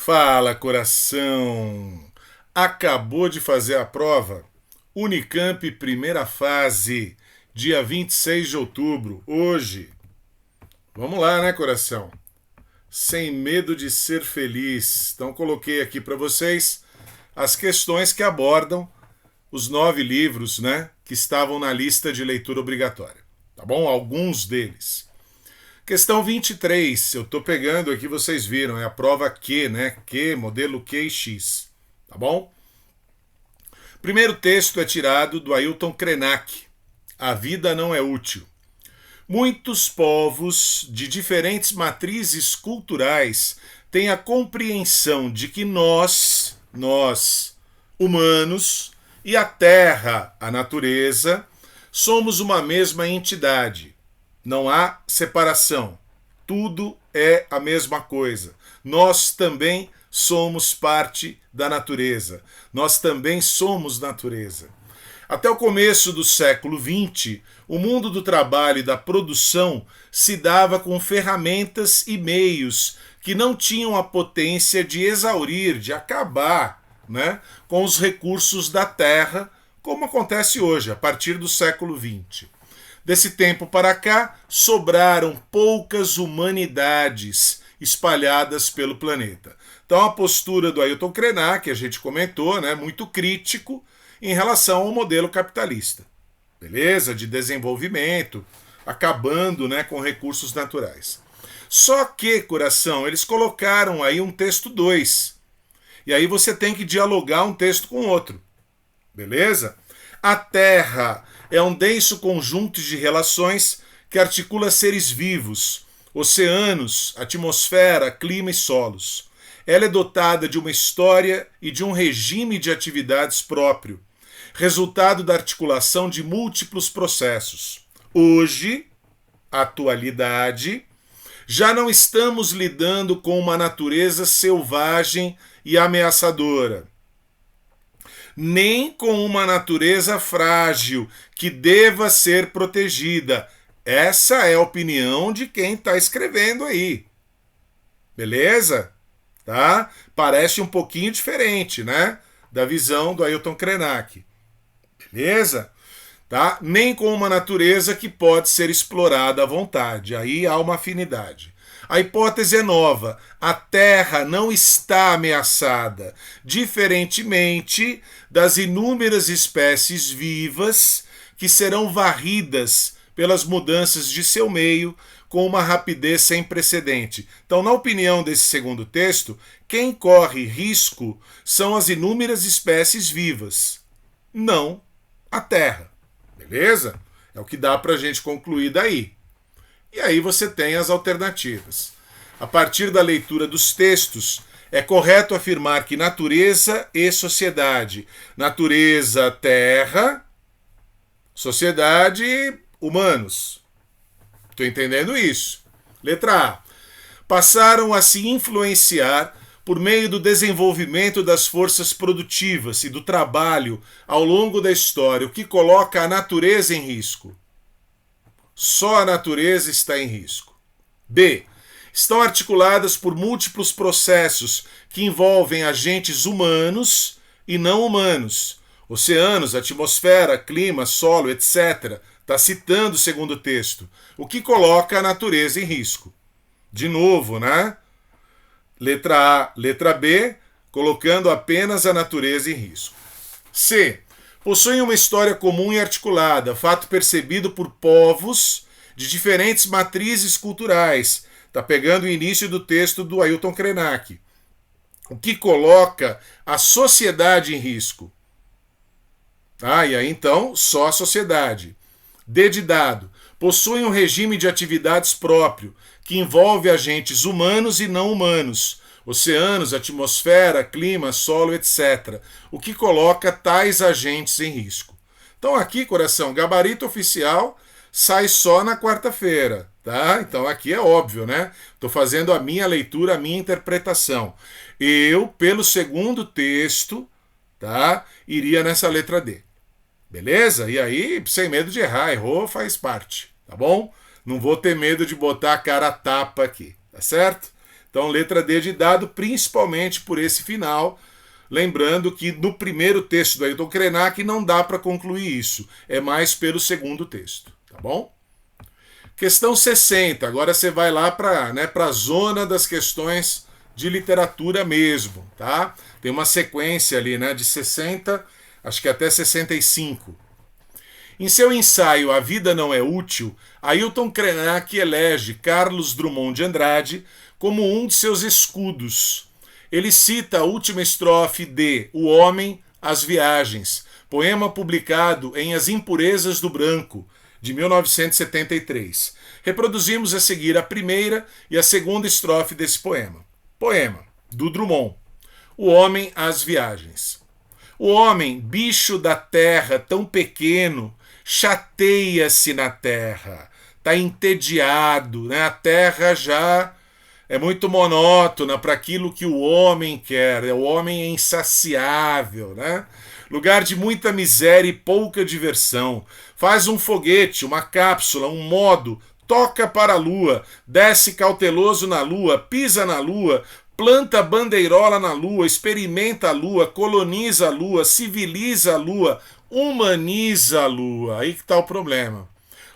Fala, coração! Acabou de fazer a prova? Unicamp, primeira fase, dia 26 de outubro, hoje. Vamos lá, né, coração? Sem medo de ser feliz. Então, coloquei aqui para vocês as questões que abordam os 9 livros, né, que estavam na lista de leitura obrigatória. Tá bom? Alguns deles. Questão 23, eu estou pegando aqui, vocês viram, é a prova Q, né? Q, modelo Q e X, tá bom? Primeiro texto é tirado do Ailton Krenak, A Vida Não É Útil. Muitos povos de diferentes matrizes culturais têm a compreensão de que nós, humanos, e a Terra, a natureza, somos uma mesma entidade. Não há separação. Tudo é a mesma coisa. Nós também somos parte da natureza. Nós também somos natureza. Até o começo do século XX, o mundo do trabalho e da produção se dava com ferramentas e meios que não tinham a potência de exaurir, de acabar, né, com os recursos da terra, como acontece hoje, a partir do século XX. Desse tempo para cá, sobraram poucas humanidades espalhadas pelo planeta. Então a postura do Ailton Krenak, que a gente comentou, né, muito crítico em relação ao modelo capitalista. Beleza? De desenvolvimento, acabando, né, com recursos naturais. Só que, coração, eles colocaram aí um texto 2. E aí você tem que dialogar um texto com o outro. Beleza? A Terra é um denso conjunto de relações que articula seres vivos, oceanos, atmosfera, clima e solos. Ela é dotada de uma história e de um regime de atividades próprio, resultado da articulação de múltiplos processos. Hoje, atualidade, já não estamos lidando com uma natureza selvagem e ameaçadora, nem com uma natureza frágil que deva ser protegida. Essa é a opinião de quem está escrevendo aí. Beleza? Tá? Parece um pouquinho diferente, né? Da visão do Ailton Krenak. Beleza? Tá? Nem com uma natureza que pode ser explorada à vontade. Aí há uma afinidade. A hipótese é nova. A Terra não está ameaçada, diferentemente das inúmeras espécies vivas que serão varridas pelas mudanças de seu meio com uma rapidez sem precedente. Então, na opinião desse segundo texto, quem corre risco são as inúmeras espécies vivas, não a Terra. Beleza? É o que dá para a gente concluir daí. E aí você tem as alternativas. A partir da leitura dos textos, é correto afirmar que natureza e sociedade. Natureza, terra, sociedade, humanos. Estou entendendo isso. Letra A. Passaram a se influenciar por meio do desenvolvimento das forças produtivas e do trabalho ao longo da história, o que coloca a natureza em risco. Só a natureza está em risco. B. Estão articuladas por múltiplos processos que envolvem agentes humanos e não humanos. Oceanos, atmosfera, clima, solo, etc. Está citando o segundo texto, o que coloca a natureza em risco. De novo, né? Letra A, letra B, colocando apenas a natureza em risco. C. Possuem uma história comum e articulada, fato percebido por povos de diferentes matrizes culturais. Está pegando o início do texto do Ailton Krenak. O que coloca a sociedade em risco. E aí então, só a sociedade. D de dado. Possuem um regime de atividades próprio, que envolve agentes humanos e não humanos, oceanos, atmosfera, clima, solo, etc. O que coloca tais agentes em risco. Então aqui, coração, gabarito oficial sai só na quarta-feira, tá? Então aqui é óbvio, né? Estou fazendo a minha leitura, a minha interpretação. Eu, pelo segundo texto, tá? Iria nessa letra D. Beleza? E aí, sem medo de errar, errou, faz parte, tá bom? Não vou ter medo de botar a cara a tapa aqui, tá certo? Então, letra D de dado, principalmente por esse final. Lembrando que no primeiro texto do Ailton Krenak não dá para concluir isso. É mais pelo segundo texto, tá bom? Questão 60. Agora você vai lá para a zona das questões de literatura mesmo, tá? Tem uma sequência ali, né, de 60, acho que até 65. Em seu ensaio A Vida Não É Útil, Ailton Krenak elege Carlos Drummond de Andrade como um de seus escudos. Ele cita a última estrofe de O Homem, as Viagens, poema publicado em As Impurezas do Branco, de 1973. Reproduzimos a seguir a primeira e a segunda estrofe desse poema. Poema, do Drummond. O Homem, as Viagens. O homem, bicho da terra, tão pequeno, chateia-se na terra, está entediado, né? A terra já é muito monótona para aquilo que o homem quer, o homem é insaciável, né? Lugar de muita miséria e pouca diversão. Faz um foguete, uma cápsula, um modo, toca para a lua, desce cauteloso na lua, pisa na lua, planta bandeirola na lua, experimenta a lua, coloniza a lua, civiliza a lua, humaniza a lua. Aí que está o problema.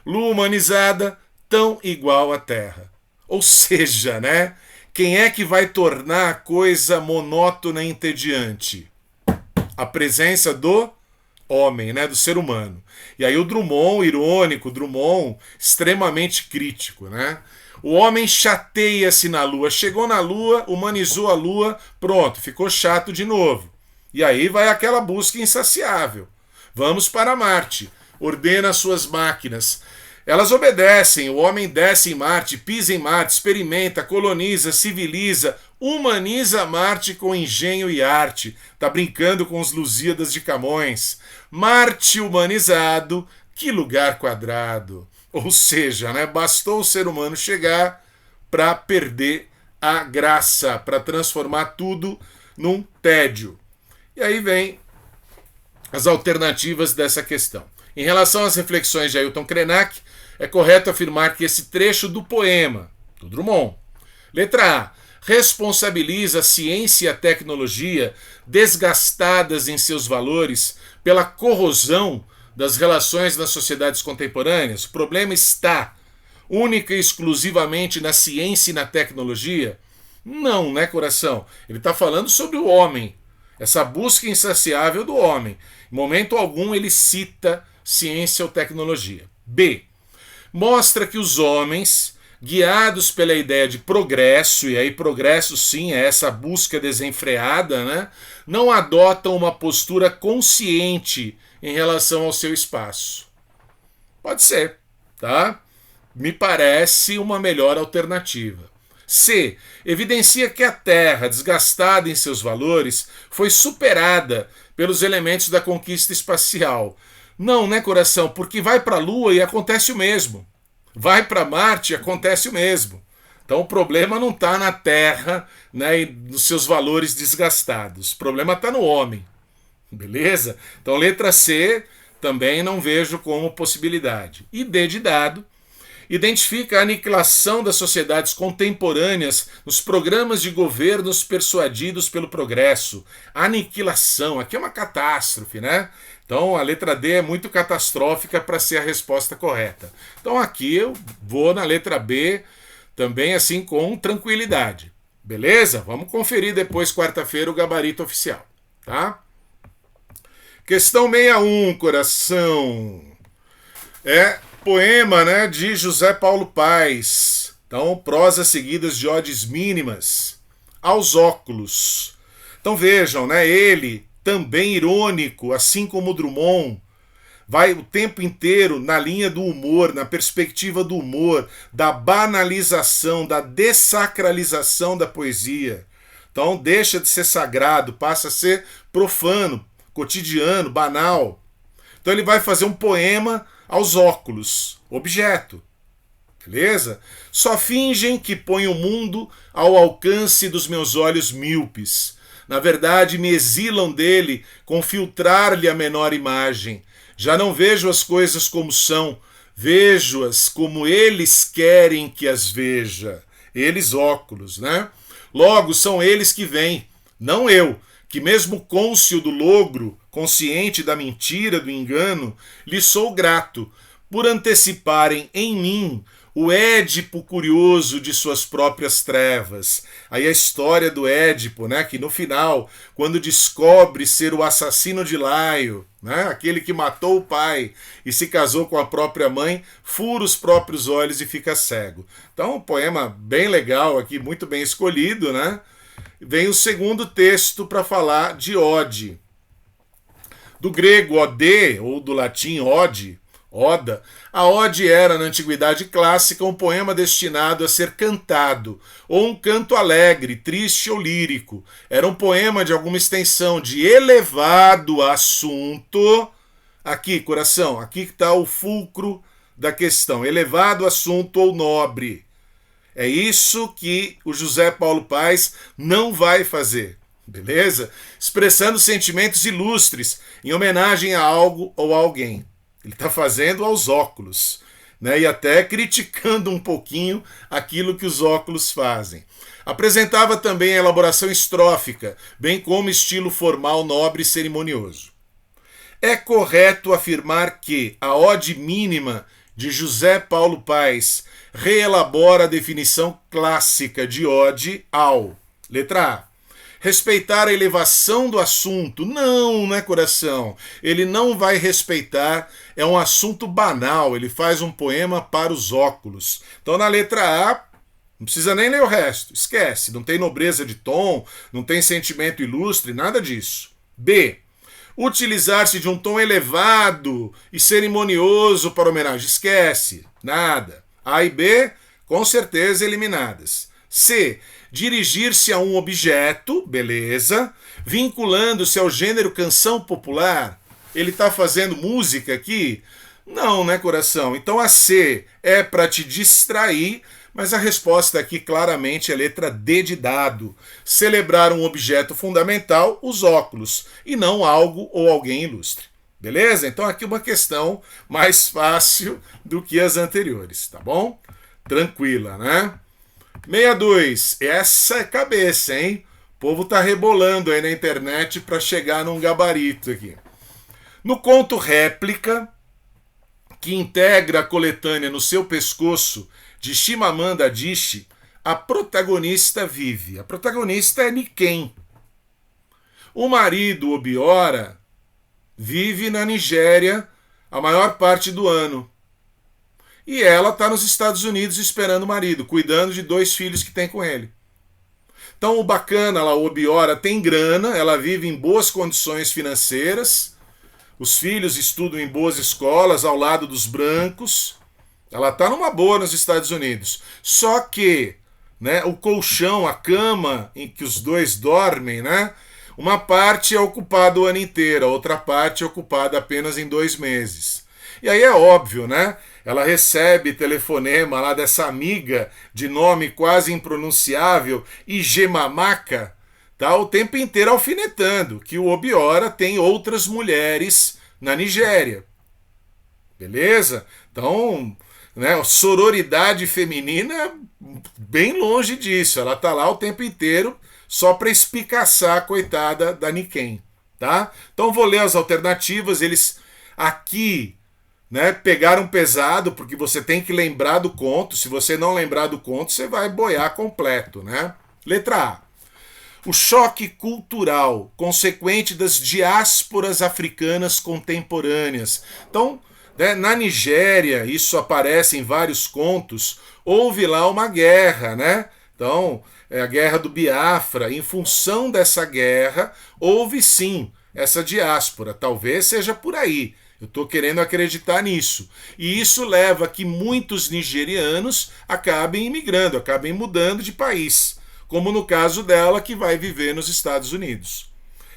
Lua humanizada, tão igual à Terra. Ou seja, né? Quem é que vai tornar a coisa monótona e entediante? A presença do homem, né? Do ser humano. E aí o Drummond, irônico, Drummond, extremamente crítico, né? O homem chateia-se na lua. Chegou na lua, humanizou a lua, pronto, ficou chato de novo. E aí vai aquela busca insaciável. Vamos para Marte. Ordena as suas máquinas. Elas obedecem, o homem desce em Marte, pisa em Marte, experimenta, coloniza, civiliza, humaniza Marte com engenho e arte. Tá brincando com os Lusíadas de Camões. Marte humanizado, que lugar quadrado. Ou seja, né, bastou o ser humano chegar para perder a graça, para transformar tudo num tédio. E aí vem as alternativas dessa questão. Em relação às reflexões de Ailton Krenak, é correto afirmar que esse trecho do poema, do Drummond, letra A, responsabiliza a ciência e a tecnologia desgastadas em seus valores pela corrosão das relações nas sociedades contemporâneas. O problema está única e exclusivamente na ciência e na tecnologia? Não, né, coração? Ele está falando sobre o homem, essa busca insaciável do homem. Em momento algum ele cita ciência ou tecnologia. B. Mostra que os homens, guiados pela ideia de progresso, e aí progresso sim é essa busca desenfreada, né, não adotam uma postura consciente em relação ao seu espaço. Pode ser, tá? Me parece uma melhor alternativa. C. Evidencia que a Terra, desgastada em seus valores, foi superada pelos elementos da conquista espacial. Não, né, coração? Porque vai para a Lua e acontece o mesmo. Vai para Marte e acontece o mesmo. Então o problema não está na Terra, né, e nos seus valores desgastados. O problema está no homem. Beleza? Então letra C também não vejo como possibilidade. E D de dado. Identifica a aniquilação das sociedades contemporâneas nos programas de governos persuadidos pelo progresso. Aniquilação, aqui é uma catástrofe, né? Então a letra D é muito catastrófica para ser a resposta correta. Então aqui eu vou na letra B também assim com tranquilidade. Beleza? Vamos conferir depois quarta-feira o gabarito oficial, tá? Questão 61, coração. É poema, né, de José Paulo Paes. Então, prosas seguidas de odes mínimas. Aos óculos. Então vejam, né, ele também irônico, assim como Drummond, vai o tempo inteiro na linha do humor, na perspectiva do humor, da banalização, da dessacralização da poesia. Então deixa de ser sagrado, passa a ser profano, cotidiano, banal. Então ele vai fazer um poema aos óculos, objeto. Beleza? Só fingem que põem o mundo ao alcance dos meus olhos míopes. Na verdade, me exilam dele com filtrar-lhe a menor imagem. Já não vejo as coisas como são, vejo-as como eles querem que as veja. Eles óculos, né? Logo, são eles que vêm, não eu, que mesmo cônscio do logro, consciente da mentira, do engano, lhe sou grato, por anteciparem em mim o Édipo curioso de suas próprias trevas. Aí a história do Édipo, né, que no final, quando descobre ser o assassino de Laio, né, aquele que matou o pai e se casou com a própria mãe, fura os próprios olhos e fica cego. Então, um poema bem legal aqui, muito bem escolhido, né? Vem o segundo texto para falar de ode. Do grego ode, ou do latim ode, oda, a ode era, na antiguidade clássica, um poema destinado a ser cantado, ou um canto alegre, triste ou lírico. Era um poema de alguma extensão, de elevado assunto. Aqui, coração, aqui está o fulcro da questão. Elevado assunto ou nobre. É isso que o José Paulo Paes não vai fazer, beleza? Expressando sentimentos ilustres em homenagem a algo ou a alguém. Ele está fazendo aos óculos, né? E até criticando um pouquinho aquilo que os óculos fazem. Apresentava também a elaboração estrófica, bem como estilo formal, nobre e cerimonioso. É correto afirmar que a ode mínima de José Paulo Paes reelabora a definição clássica de ode ao, letra A, respeitar a elevação do assunto. Não, né, coração? Ele não vai respeitar, é um assunto banal, ele faz um poema para os óculos. Então, na letra A, não precisa nem ler o resto, esquece, não tem nobreza de tom, não tem sentimento ilustre, nada disso. B, utilizar-se de um tom elevado e cerimonioso para homenagem, esquece, nada. A e B, com certeza eliminadas. C, dirigir-se a um objeto, beleza, vinculando-se ao gênero canção popular. Ele está fazendo música aqui? Não, né, coração? Então a C é para te distrair, mas a resposta aqui claramente é letra D de dado. Celebrar um objeto fundamental, os óculos, e não algo ou alguém ilustre. Beleza? Então aqui uma questão mais fácil do que as anteriores, tá bom? Tranquila, né? 62. Essa é cabeça, hein? O povo tá rebolando aí na internet para chegar num gabarito aqui. No conto Réplica, que integra a coletânea no seu pescoço de Chimamanda Adichie, a protagonista vive. A protagonista é Niken. O marido, Obiora, vive na Nigéria a maior parte do ano. E ela está nos Estados Unidos esperando o marido, cuidando de 2 filhos que tem com ele. Então o bacana lá, o Obiora, tem grana, ela vive em boas condições financeiras, os filhos estudam em boas escolas ao lado dos brancos, ela está numa boa nos Estados Unidos. Só que, né, o colchão, a cama em que os dois dormem, né, uma parte é ocupada o ano inteiro, a outra parte é ocupada apenas em 2 meses. E aí é óbvio, né? Ela recebe telefonema lá dessa amiga de nome quase impronunciável, Igemamaka, tá o tempo inteiro alfinetando que o Obiora tem outras mulheres na Nigéria. Beleza? Então, né, sororidade feminina bem longe disso. Ela tá lá o tempo inteiro só para espicaçar a coitada da Niken, tá? Então vou ler as alternativas, eles aqui, né, pegaram pesado, porque você tem que lembrar do conto. Se você não lembrar do conto, você vai boiar completo, né? Letra A. O choque cultural consequente das diásporas africanas contemporâneas. Então, né, na Nigéria, isso aparece em vários contos, houve lá uma guerra, né? Então, é a guerra do Biafra. Em função dessa guerra, houve sim essa diáspora. Talvez seja por aí. Eu estou querendo acreditar nisso. E isso leva a que muitos nigerianos acabem imigrando, acabem mudando de país. Como no caso dela, que vai viver nos Estados Unidos.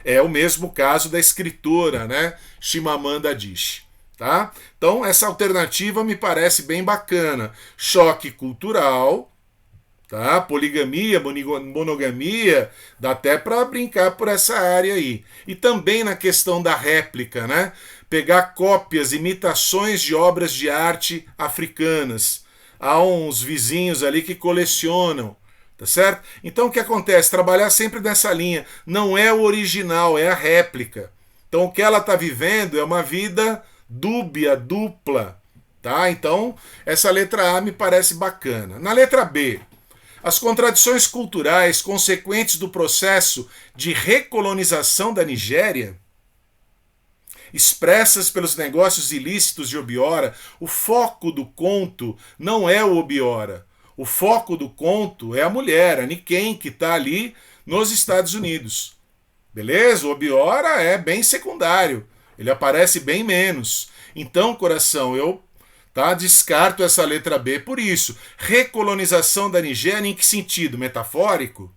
É o mesmo caso da escritora, né, Chimamanda Adichie. Tá? Então, essa alternativa me parece bem bacana. Choque cultural, tá? Poligamia, monogamia, dá até para brincar por essa área aí. E também na questão da réplica, né? Pegar cópias, imitações de obras de arte africanas. Há uns vizinhos ali que colecionam, Tá certo? Então o que acontece? Trabalhar sempre nessa linha. Não é o original, é a réplica. Então o que ela está vivendo é uma vida dúbia, dupla. Tá? Então essa letra A me parece bacana. Na letra B, as contradições culturais consequentes do processo de recolonização da Nigéria, expressas pelos negócios ilícitos de Obiora, o foco do conto não é o Obiora. O foco do conto é a mulher, a Niken, que está ali nos Estados Unidos. Beleza? O Obiora é bem secundário. Ele aparece bem menos. Então, coração, eu descarto essa letra B por isso. Recolonização da Nigéria em que sentido? Metafórico?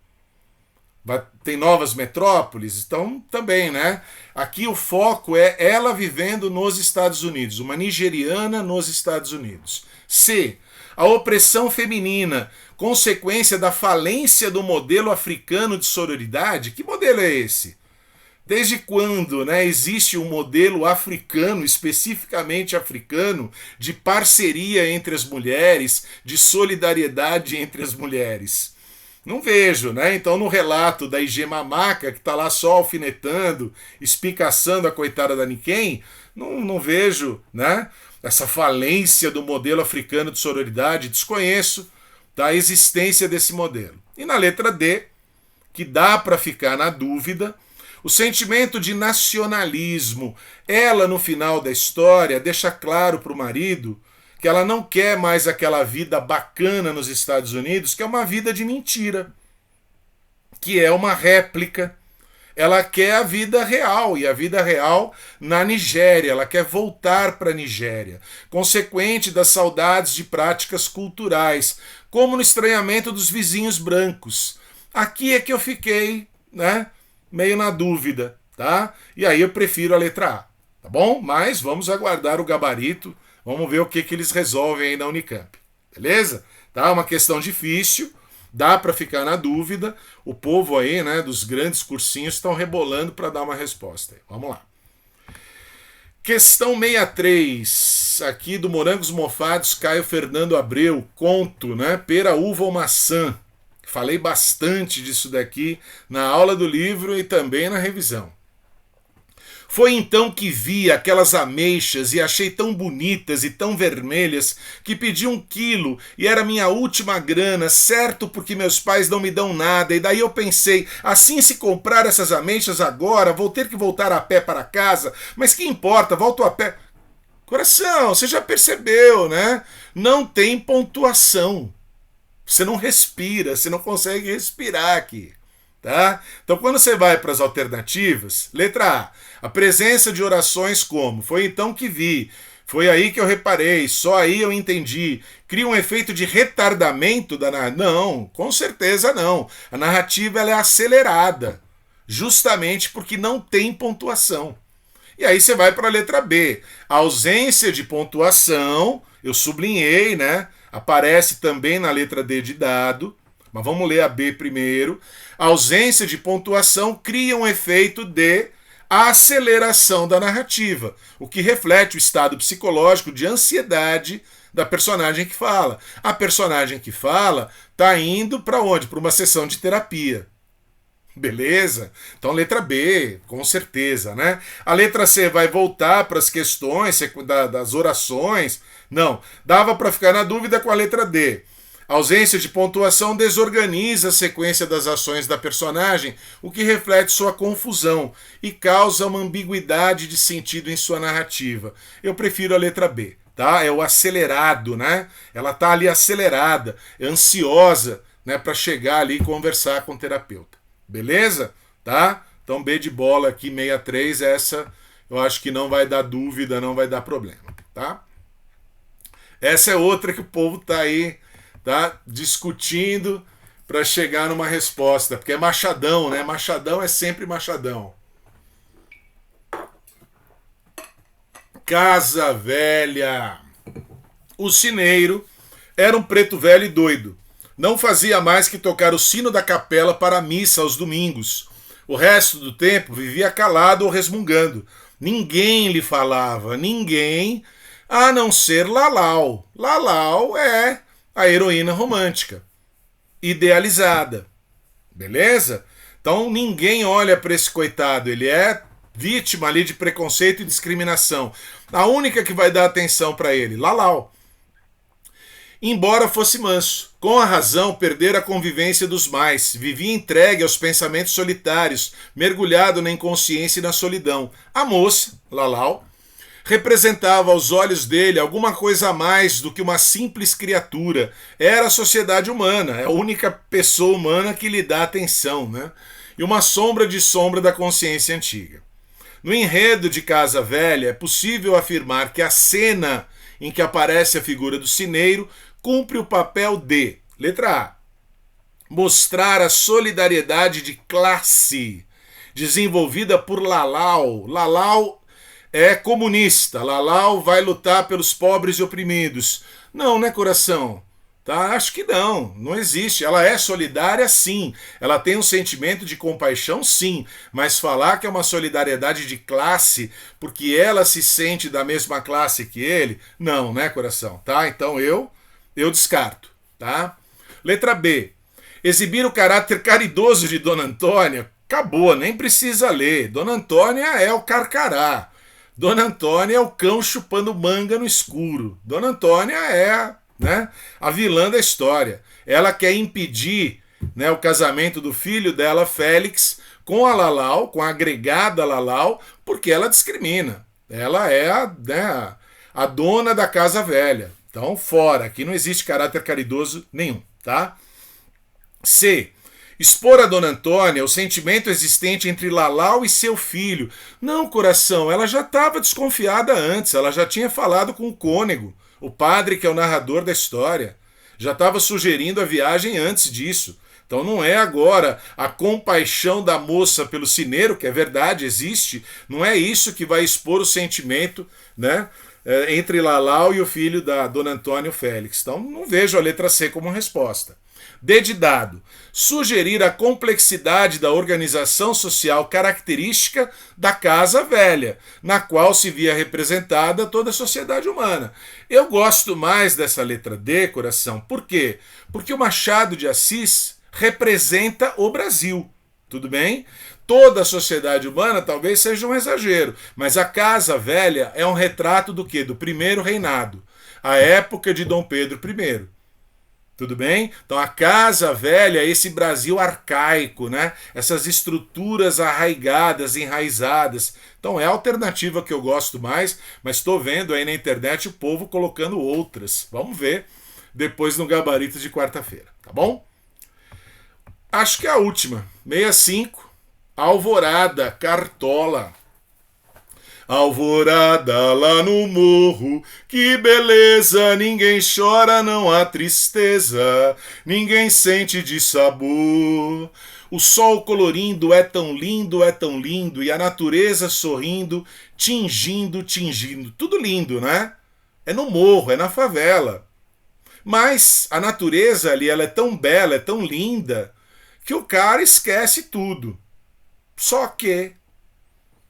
Tem novas metrópoles? Então, também, né? Aqui o foco é ela vivendo nos Estados Unidos, uma nigeriana nos Estados Unidos. C. A opressão feminina, consequência da falência do modelo africano de sororidade. Que modelo é esse? Desde quando, né, existe um modelo africano, especificamente africano, de parceria entre as mulheres, de solidariedade entre as mulheres? Não vejo, né? Então no relato da IG Mamaca, que está lá só alfinetando, espicaçando a coitada da Niken, não vejo, né, essa falência do modelo africano de sororidade, desconheço da existência desse modelo. E na letra D, que dá para ficar na dúvida, o sentimento de nacionalismo. Ela, no final da história, deixa claro para o marido que ela não quer mais aquela vida bacana nos Estados Unidos, que é uma vida de mentira, que é uma réplica. Ela quer a vida real, e a vida real na Nigéria. Ela quer voltar para a Nigéria, consequente das saudades de práticas culturais, como no estranhamento dos vizinhos brancos. Aqui é que eu fiquei, né, meio na dúvida, tá? E aí eu prefiro a letra A, tá bom? Mas vamos aguardar o gabarito, vamos ver o que eles resolvem aí na Unicamp, beleza? Tá? Uma questão difícil, dá para ficar na dúvida, o povo aí, né, dos grandes cursinhos estão rebolando para dar uma resposta aí. Vamos lá. Questão 63, aqui do Morangos Mofados, Caio Fernando Abreu, conto, né, pera, uva ou maçã. Falei bastante disso daqui na aula do livro e também na revisão. Foi então que vi aquelas ameixas e achei tão bonitas e tão vermelhas que pedi 1 quilo e era minha última grana, certo, porque meus pais não me dão nada. E daí eu pensei, assim, se comprar essas ameixas agora, vou ter que voltar a pé para casa. Mas que importa, volto a pé. Coração, você já percebeu, né? Não tem pontuação. Você não respira, você não consegue respirar aqui, tá? Então, quando você vai para as alternativas, letra A presença de orações como, foi então que vi, foi aí que eu reparei, só aí eu entendi, cria um efeito de retardamento da narrativa? Não, com certeza não. A narrativa ela é acelerada, justamente porque não tem pontuação. E aí você vai para a letra B, a ausência de pontuação, eu sublinhei, né? Aparece também na letra D de dado, mas vamos ler a B primeiro. A ausência de pontuação cria um efeito de aceleração da narrativa, o que reflete o estado psicológico de ansiedade da personagem que fala. A personagem que fala está indo para onde? Para uma sessão de terapia. Beleza? Então letra B, com certeza, né? A letra C vai voltar para as questões das orações. Não, dava para ficar na dúvida com a letra D. A ausência de pontuação desorganiza a sequência das ações da personagem, o que reflete sua confusão e causa uma ambiguidade de sentido em sua narrativa. Eu prefiro a letra B, tá? É o acelerado, né? Ela tá ali acelerada, ansiosa, né, para chegar ali e conversar com o terapeuta. Beleza? Tá? Então B de bola aqui, 63, essa eu acho que não vai dar dúvida, não vai dar problema, tá? Essa é outra que o povo tá aí, tá, discutindo para chegar numa resposta, porque é machadão, né? Machadão é sempre machadão. Casa Velha. O sineiro era um preto velho e doido. Não fazia mais que tocar o sino da capela para a missa aos domingos. O resto do tempo vivia calado ou resmungando. Ninguém lhe falava, ninguém, a não ser Lalau. Lalau é a heroína romântica. idealizada. Beleza? Então ninguém olha para esse coitado, ele é vítima ali de preconceito e discriminação. A única que vai dar atenção para ele, Lalau. Embora fosse manso, com a razão perdera a convivência dos mais, vivia entregue aos pensamentos solitários, mergulhado na inconsciência e na solidão. A moça, Lalau, representava aos olhos dele alguma coisa a mais do que uma simples criatura. Era a sociedade humana, é a única pessoa humana que lhe dá atenção, né? E uma sombra de sombra da consciência antiga. No enredo de Casa Velha, é possível afirmar que a cena em que aparece a figura do sineiro cumpre o papel de, letra A, mostrar a solidariedade de classe desenvolvida por Lalau. Lalau é comunista, Lalau vai lutar pelos pobres e oprimidos. Não, né, coração? Tá? Acho que não existe. Ela é solidária, sim. Ela tem um sentimento de compaixão, sim. Mas falar que é uma solidariedade de classe, porque ela se sente da mesma classe que ele, não, né, coração? Tá? Então eu descarto, tá? Letra B. Exibir o caráter caridoso de Dona Antônia, acabou, nem precisa ler. Dona Antônia é o carcará. Dona Antônia é o cão chupando manga no escuro. Dona Antônia é, né, a vilã da história. Ela quer impedir, né, o casamento do filho dela, Félix, com a Lalau, com a agregada Lalau, porque ela discrimina. Ela é a dona da Casa Velha. Então, fora. Aqui não existe caráter caridoso nenhum, tá? C. Expor a Dona Antônia o sentimento existente entre Lalau e seu filho. Não, coração, ela já estava desconfiada antes. Ela já tinha falado com o cônego, o padre que é o narrador da história. Já estava sugerindo a viagem antes disso. Então não é agora a compaixão da moça pelo sineiro, que é verdade, existe. Não é isso que vai expor o sentimento, né, entre Lalau e o filho da Dona Antônia, Félix. Então não vejo a letra C como resposta. D de dado. Sugerir a complexidade da organização social característica da Casa Velha, na qual se via representada toda a sociedade humana. Eu gosto mais dessa letra D, coração. Por quê? Porque o Machado de Assis representa o Brasil. Tudo bem? Toda a sociedade humana talvez seja um exagero, mas a Casa Velha é um retrato do quê? Do primeiro reinado, a época de Dom Pedro I. Tudo bem? Então a Casa Velha é esse Brasil arcaico, né? Essas estruturas arraigadas, enraizadas. Então é a alternativa que eu gosto mais, mas estou vendo aí na internet o povo colocando outras. Vamos ver depois no gabarito de quarta-feira, tá bom? Acho que é a última. 65. Alvorada, Cartola. Alvorada lá no morro, que beleza, ninguém chora, não há tristeza, ninguém sente de sabor. O sol colorindo é tão lindo, e a natureza sorrindo, tingindo, tingindo. Tudo lindo, né? É no morro, é na favela. Mas a natureza ali, ela é tão bela, é tão linda, que o cara esquece tudo. Só que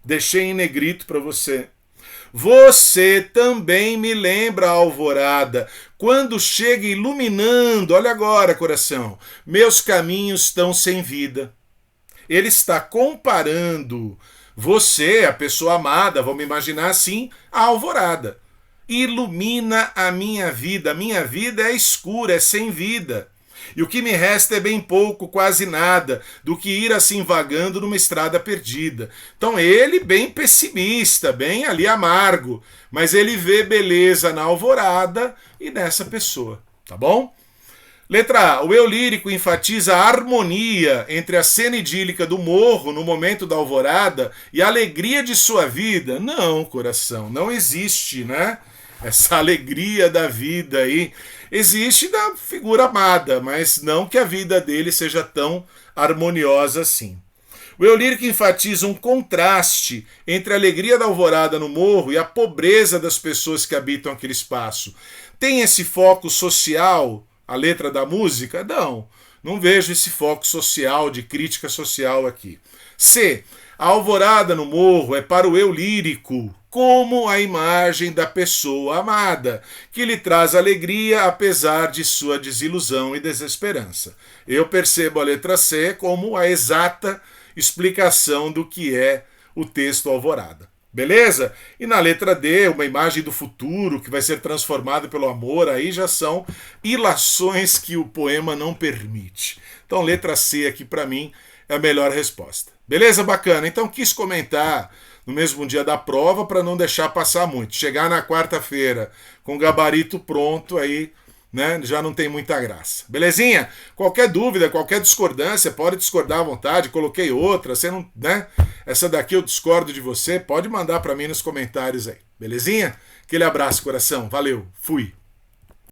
deixei em negrito para você. Você também me lembra a alvorada, quando chega iluminando, olha agora, coração, meus caminhos estão sem vida. Ele está comparando você, a pessoa amada, vamos imaginar assim, a alvorada. Ilumina a minha vida é escura, é sem vida. E o que me resta é bem pouco, quase nada, do que ir assim vagando numa estrada perdida. Então ele bem pessimista, bem ali amargo, mas ele vê beleza na alvorada e nessa pessoa, tá bom? Letra A. O eu lírico enfatiza a harmonia entre a cena idílica do morro no momento da alvorada e a alegria de sua vida. Não, coração, não existe, né? Essa alegria da vida aí existe da figura amada, mas não que a vida dele seja tão harmoniosa assim. O eu lírico enfatiza um contraste entre a alegria da alvorada no morro e a pobreza das pessoas que habitam aquele espaço. Tem esse foco social, a letra da música? Não. Não vejo esse foco social, de crítica social aqui. C. A alvorada no morro é para o eu lírico, como a imagem da pessoa amada, que lhe traz alegria apesar de sua desilusão e desesperança. Eu percebo a letra C como a exata explicação do que é o texto Alvorada. Beleza? E na letra D, uma imagem do futuro que vai ser transformada pelo amor, aí já são ilações que o poema não permite. Então, letra C aqui para mim é a melhor resposta. Beleza? Bacana. Então, quis comentar no mesmo dia da prova para não deixar passar muito. Chegar na quarta-feira com o gabarito pronto, aí, né, já não tem muita graça. Belezinha? Qualquer dúvida, qualquer discordância, pode discordar à vontade. Coloquei outra, você não, né? Essa daqui eu discordo de você, pode mandar para mim nos comentários aí. Belezinha? Aquele abraço, coração. Valeu. Fui.